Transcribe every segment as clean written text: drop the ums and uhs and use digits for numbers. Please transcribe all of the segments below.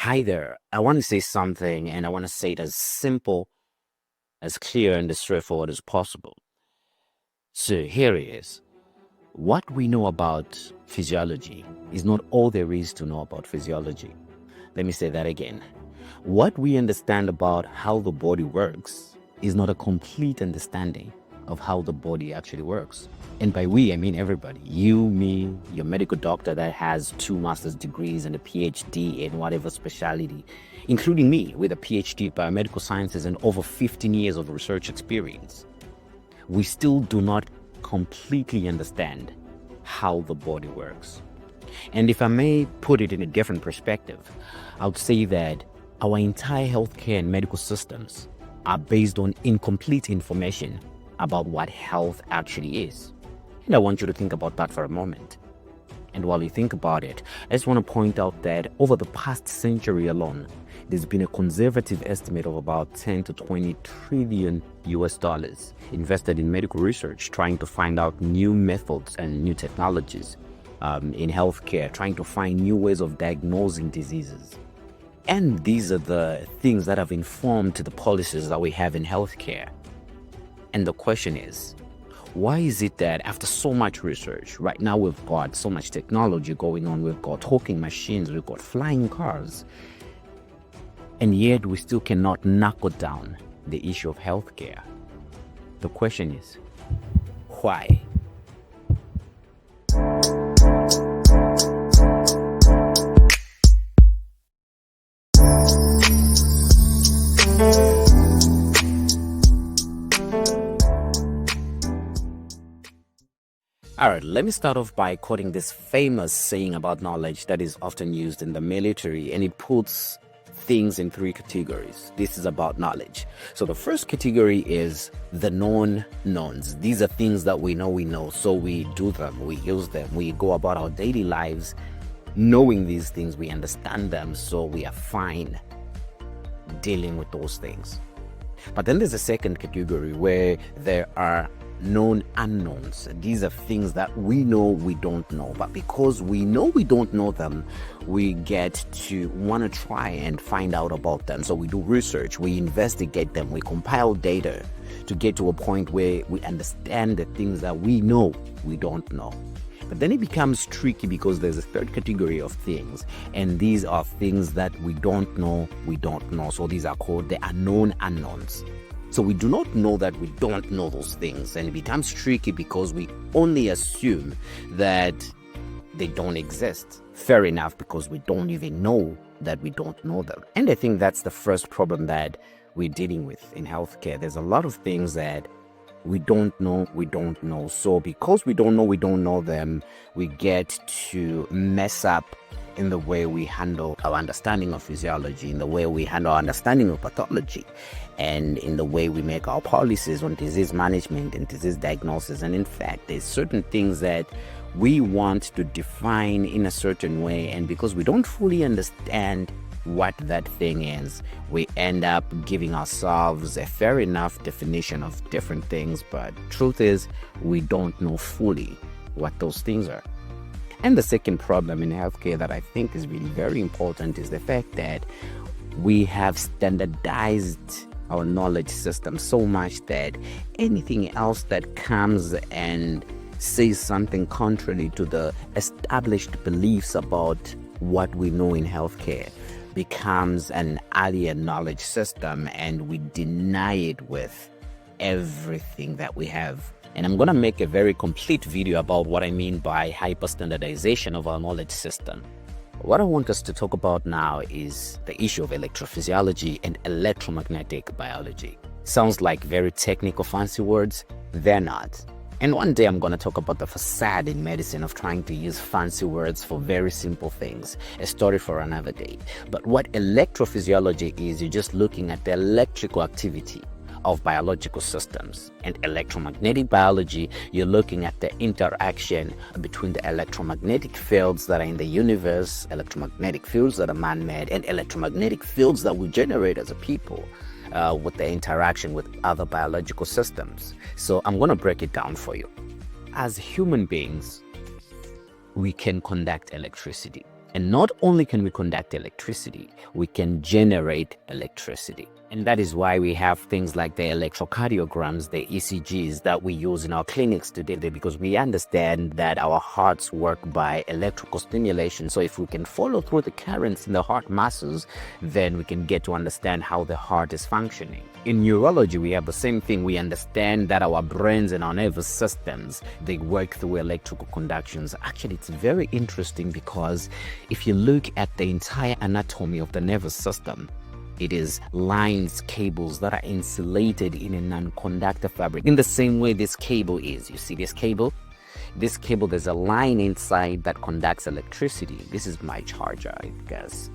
Hi there. I want to say something, and I want to say it as simple, as clear, and as straightforward as possible. So here it is. What we know about physiology is not all there is to know about physiology. Let me say that again. What we understand about how the body works is not a complete understanding of how the body actually works. And by we, I mean everybody. You, me, your medical doctor that has 2 master's degrees and a PhD in whatever specialty, including me with a PhD in biomedical sciences and over 15 years of research experience. We still do not completely understand how the body works. And if I may put it in a different perspective, I would say that our entire healthcare and medical systems are based on incomplete information about what health actually is. And I want you to think about that for a moment. And while you think about it, I just want to point out that over the past century alone, there's been a conservative estimate of about 10 to 20 trillion US dollars invested in medical research, trying to find out new methods and new technologies in healthcare, trying to find new ways of diagnosing diseases. And these are the things that have informed the policies that we have in healthcare. And the question is, why is it that after so much research, right now we've got so much technology going on, we've got talking machines, we've got flying cars, and yet we still cannot knuckle down the issue of healthcare? The question is, why? All right, let me start off by quoting this famous saying about knowledge that is often used in the military, and it puts things in 3 categories. This is about knowledge. So the first category is the known knowns. These are things that we know, so we do them, we use them, we go about our daily lives knowing these things, we understand them, so we are fine dealing with those things. But then there's a second category where there are known unknowns. These are things that we know we don't know, but because we know we don't know them, we get to want to try and find out about them. So we do research, we investigate them, we compile data to get to a point where we understand the things that we know we don't know. But then it becomes tricky because there's a third category of things, and these are things that we don't know. So these are called the unknown unknowns. So we do not know that we don't know those things, and it becomes tricky because we only assume that they don't exist. Fair enough, because we don't even know that we don't know them. And I think that's the first problem that we're dealing with in healthcare. There's a lot of things that we don't know. So because we don't know them, we get to mess up in the way we handle our understanding of physiology, in the way we handle our understanding of pathology, and in the way we make our policies on disease management and disease diagnosis. And in fact, there's certain things that we want to define in a certain way, and because we don't fully understand what that thing is, we end up giving ourselves a fair enough definition of different things, but truth is we don't know fully what those things are. And the second problem in healthcare that I think is really very important is the fact that we have standardized our knowledge system so much that anything else that comes and says something contrary to the established beliefs about what we know in healthcare becomes an alien knowledge system, and we deny it with everything that we have. And I'm going to make a very complete video about what I mean by hyper-standardization of our knowledge system. What I want us to talk about now is the issue of electrophysiology and electromagnetic biology. Sounds like very technical, fancy words. They're not. And one day I'm going to talk about the facade in medicine of trying to use fancy words for very simple things. A story for another day. But what electrophysiology is, you're just looking at the electrical activity of biological systems. And electromagnetic biology, you're looking at the interaction between the electromagnetic fields that are in the universe, electromagnetic fields that are man-made, and electromagnetic fields that we generate as a people. With the interaction with other biological systems. So I'm going to break it down for you. As human beings, we can conduct electricity. And not only can we conduct electricity, we can generate electricity. And that is why we have things like the electrocardiograms, the ECGs that we use in our clinics today, because we understand that our hearts work by electrical stimulation. So if we can follow through the currents in the heart muscles, then we can get to understand how the heart is functioning. In neurology, we have the same thing. We understand that our brains and our nervous systems, they work through electrical conductions. Actually, it's very interesting because if you look at the entire anatomy of the nervous system, it is lines, cables that are insulated in a non-conductor fabric. In the same way this cable is. You see this cable? This cable, there's a line inside that conducts electricity. This is my charger, I guess.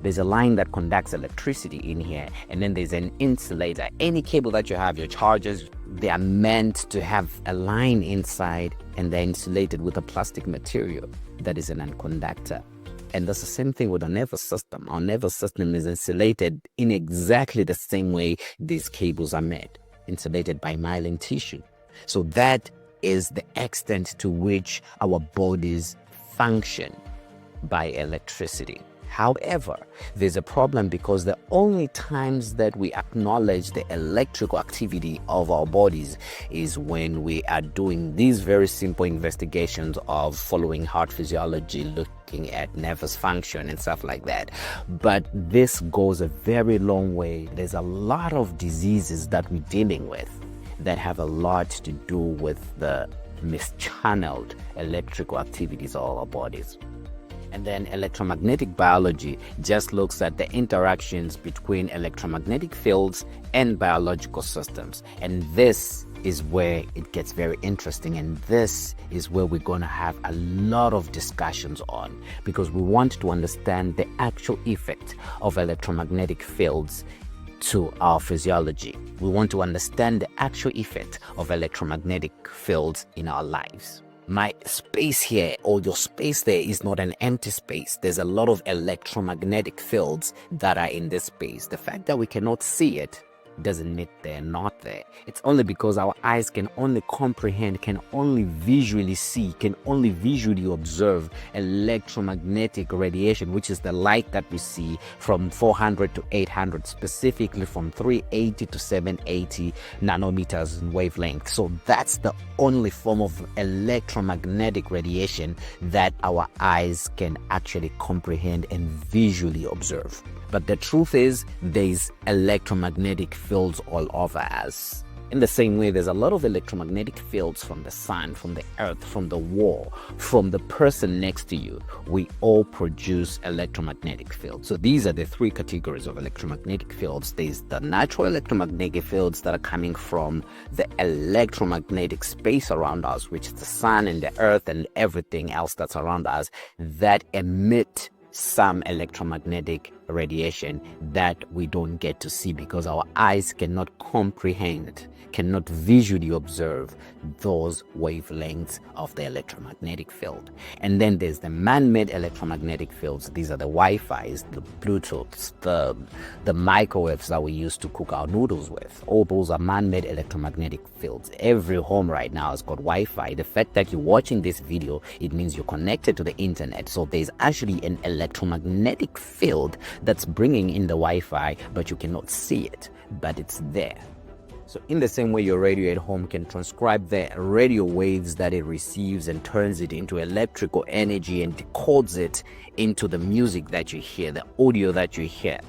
There's a line that conducts electricity in here, and then there's an insulator. Any cable that you have, your chargers, they are meant to have a line inside, and they're insulated with a plastic material that is a non-conductor. And that's the same thing with our nervous system. Our nervous system is insulated in exactly the same way these cables are made, insulated by myelin tissue. So that is the extent to which our bodies function by electricity. However, there's a problem because the only times that we acknowledge the electrical activity of our bodies is when we are doing these very simple investigations of following heart physiology, looking at nervous function and stuff like that. But this goes a very long way. There's a lot of diseases that we're dealing with that have a lot to do with the mischanneled electrical activities of our bodies. And then electromagnetic biology just looks at the interactions between electromagnetic fields and biological systems. And this is where it gets very interesting. And this is where we're going to have a lot of discussions on, because we want to understand the actual effect of electromagnetic fields to our physiology. We want to understand the actual effect of electromagnetic fields in our lives. My space here, or your space there, is not an empty space. There's a lot of electromagnetic fields that are in this space. The fact that we cannot see it doesn't mean they're not there. It's only because our eyes can only comprehend, can only visually see, can only visually observe electromagnetic radiation, which is the light that we see from 400 to 800, specifically from 380 to 780 nanometers in wavelength. So that's the only form of electromagnetic radiation that our eyes can actually comprehend and visually observe. But the truth is, there's electromagnetic fields all over us. In the same way, there's a lot of electromagnetic fields from the sun, from the earth, from the wall, from the person next to you. We all produce electromagnetic fields. So these are the three categories of electromagnetic fields. There's the natural electromagnetic fields that are coming from the electromagnetic space around us, which is the sun and the earth and everything else that's around us, that emit some electromagnetic radiation that we don't get to see because our eyes cannot comprehend, cannot visually observe those wavelengths of the electromagnetic field. And then there's the man-made electromagnetic fields. These are the Wi-Fi's, the Bluetooths, the microwaves that we use to cook our noodles with. All those are man-made electromagnetic fields. Every home right now has got Wi-Fi. The fact that you're watching this video, it means you're connected to the internet. So there's actually an electromagnetic field that's bringing in the Wi-Fi, but you cannot see it, but it's there. So in the same way your radio at home can transcribe the radio waves that it receives and turns it into electrical energy and decodes it into the music that you hear, the audio that you hear,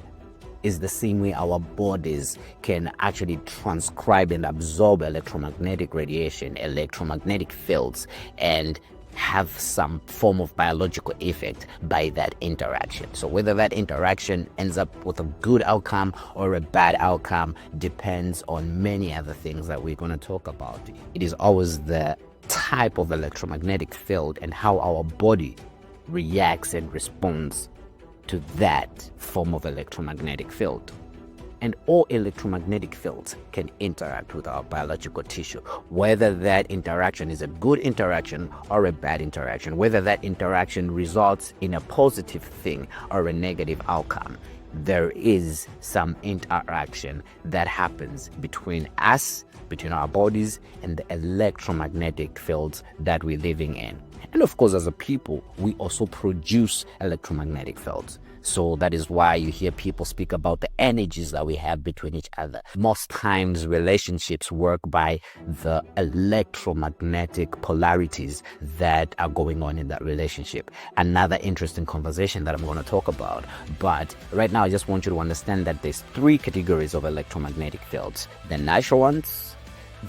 is the same way our bodies can actually transcribe and absorb electromagnetic radiation, electromagnetic fields, and have some form of biological effect by that interaction. So whether that interaction ends up with a good outcome or a bad outcome depends on many other things that we're going to talk about. It is always the type of electromagnetic field and how our body reacts and responds to that form of electromagnetic field. And all electromagnetic fields can interact with our biological tissue, whether that interaction is a good interaction or a bad interaction, whether that interaction results in a positive thing or a negative outcome. There is some interaction that happens between us, between our bodies, and the electromagnetic fields that we're living in. And of course, as a people, we also produce electromagnetic fields. So that is why you hear people speak about the energies that we have between each other. Most times, relationships work by the electromagnetic polarities that are going on in that relationship. Another interesting conversation that I'm going to talk about. But right now, I just want you to understand that there's three categories of electromagnetic fields: the natural ones,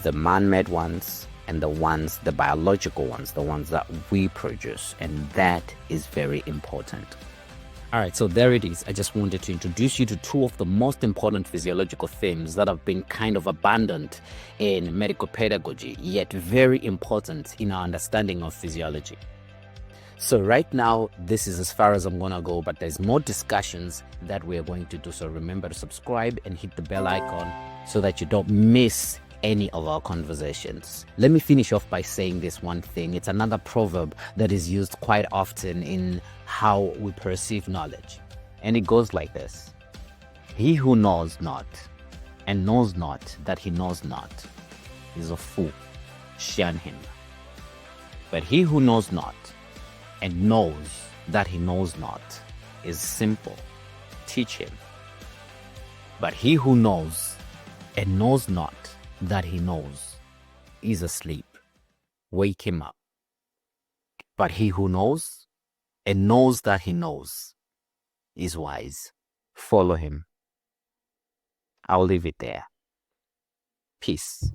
the man-made ones, and the biological ones, the ones that we produce. And that is very important. All right, so there it is. I just wanted to introduce you to two of the most important physiological themes that have been kind of abandoned in medical pedagogy, yet very important in our understanding of physiology. So right now, this is as far as I'm going to go, but there's more discussions that we're going to do. So remember to subscribe and hit the bell icon so that you don't miss any of our conversations. Let me finish off by saying this one thing. It's another proverb that is used quite often in how we perceive knowledge. And it goes like this: he who knows not and knows not that he knows not is a fool. Shun him. But he who knows not and knows that he knows not is simple. Teach him. But he who knows and knows not that he knows is asleep. Wake him up. But he who knows and knows that he knows is wise. Follow him. I'll leave it there. Peace.